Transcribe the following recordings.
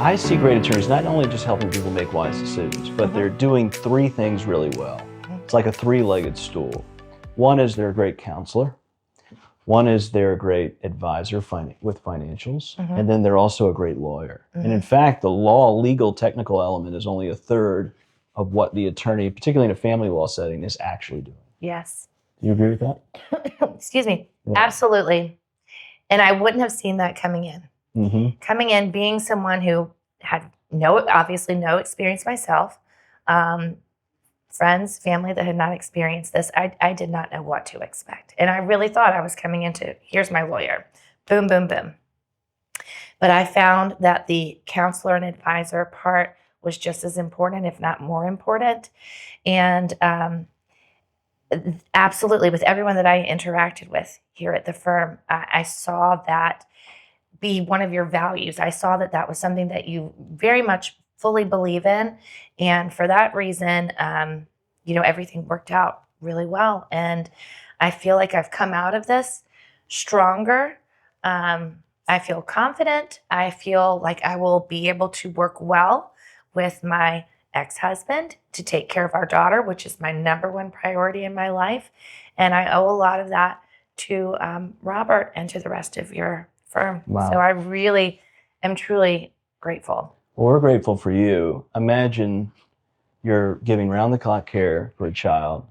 I see great attorneys not only just helping people make wise decisions, but they're doing three things really well. It's like a three-legged stool. One is they're a great counselor. One is they're a great advisor with financials. And then they're also a great lawyer. And in fact, the legal, technical element is only a third of what the attorney, particularly in a family law setting, is actually doing. Yes. Do you agree with that? Excuse me. Yeah. Absolutely. And I wouldn't have seen that coming in. Coming in, being someone who had obviously no experience myself, friends, family that had not experienced this, I did not know what to expect. And I really thought I was coming into, here's my lawyer, boom, boom, boom. But I found that the counselor and advisor part was just as important, if not more important. And absolutely, with everyone that I interacted with here at the firm, I saw that be one of your values. I saw that that was something that you very much fully believe in. And for that reason, everything worked out really well. And I feel like I've come out of this stronger. I feel confident. I feel like I will be able to work well with my ex-husband to take care of our daughter, which is my number one priority in my life. And I owe a lot of that to Robert and to the rest of your firm. Wow. So I really am truly grateful. Well, we're grateful for you. Imagine you're giving round-the-clock care for a child.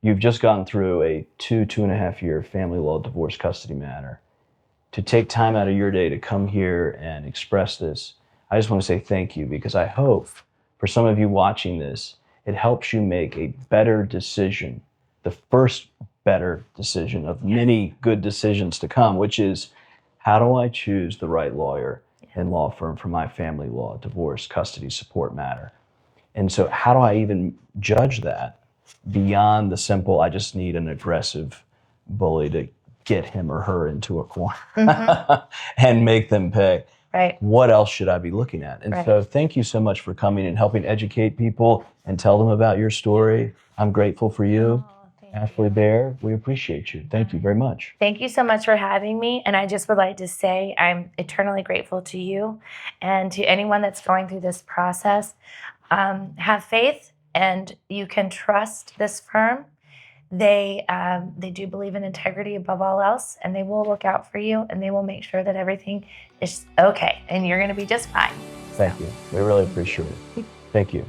You've just gone through a 2.5 year family law divorce custody matter. To take time out of your day to come here and express this, I just want to say thank you, because I hope for some of you watching this, it helps you make a better decision, the first better decision of many good decisions to come, which is, how do I choose the right lawyer and law firm for my family law, divorce, custody, support matter? And so how do I even judge that beyond the simple, I just need an aggressive bully to get him or her into a corner and make them pay? Right. What else should I be looking at? And so thank you so much for coming and helping educate people and tell them about your story. I'm grateful for you. Ashley Bear, we appreciate you. Thank you very much. Thank you so much for having me. And I just would like to say I'm eternally grateful to you and to anyone that's going through this process. Have faith, and you can trust this firm. They do believe in integrity above all else, and they will look out for you, and they will make sure that everything is okay, and you're going to be just fine. Thank you. We really appreciate it. Thank you.